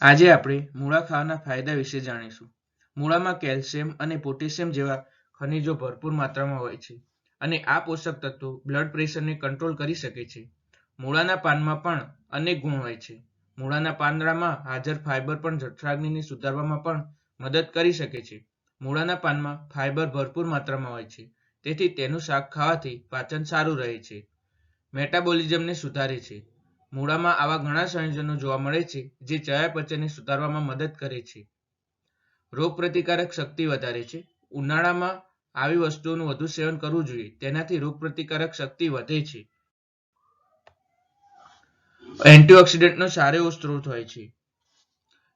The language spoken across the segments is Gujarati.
આજે આપણે મૂળા ખાવાના ફાયદા વિશે જાણીશું. મૂળામાં કેલ્શિયમ અને પોટેશિયમ જેવા ખનિજો ભરપૂર માત્રામાં હોય છે અને આ પોષક તત્વો બ્લડ પ્રેશરને કંટ્રોલ કરી શકે છે. મૂળાના પાનમાં પણ અનેક ગુણ હોય છે. મૂળાના પાંદડામાં હાજર ફાઇબર પણ જઠરાગ્નિને સુધારવામાં પણ મદદ કરી શકે છે. મૂળાના પાનમાં ફાઇબર ભરપૂર માત્રામાં હોય છે, તેથી તેનું શાક ખાવાથી પાચન સારું રહે છે. મેટાબોલિઝમને સુધારે છે. મૂળામાં આવા ઘણા સંયોજનો જોવા મળે છે જે ચયાપચયને સુધારવામાં મદદ કરે છે. રોગપ્રતિકારક શક્તિ વધારે છે. ઉનાળામાં આવી વસ્તુઓનું વધુ સેવન કરવું જોઈએ, તેનાથી રોગપ્રતિકારક શક્તિ વધે છે. એન્ટીઓક્સિડન્ટનો સારો એવો સ્ત્રોત હોય છે.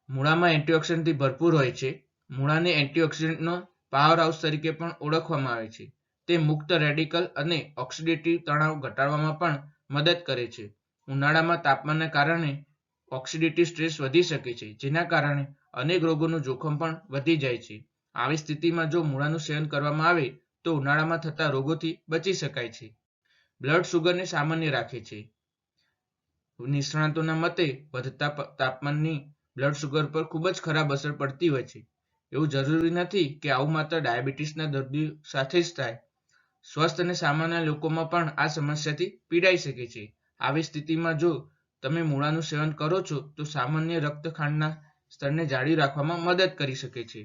મૂળામાં એન્ટીઓક્સિડન્ટથી ભરપૂર હોય છે. મૂળાને એન્ટીઓક્સિડન્ટનો પાવર હાઉસ તરીકે પણ ઓળખવામાં આવે છે. તે મુક્ત રેડિકલ અને ઓક્સિડેટિવ તણાવ ઘટાડવામાં પણ મદદ કરે છે. ઉનાળામાં તાપમાનને કારણે ઓક્સિડેટિવ સ્ટ્રેસ વધી શકે છે, જેના કારણે અનેક રોગોનું જોખમ પણ વધી જાય છે. આવી સ્થિતિમાં જો મૂળાનું સેવન કરવામાં આવે તો ઉનાળામાં થતા રોગોથી બચી શકાય છે. બ્લડ શુગરને સામાન્ય રાખે છે. નિષ્ણાતોના મતે વધતા તાપમાનની બ્લડ શુગર પર ખૂબ જ ખરાબ અસર પડતી હોય છે. એવું જરૂરી નથી કે આવું માત્ર ડાયાબિટીસના દર્દીઓ સાથે જ થાય. સ્વસ્થ અને સામાન્ય લોકોમાં પણ આ સમસ્યાથી પીડાઈ શકે છે. આવી સ્થિતિમાં જો તમે મૂળાનું સેવન કરો છો તો સામાન્ય રક્તખાંડના સ્તરને જાળવી રાખવામાં મદદ કરી શકે છે.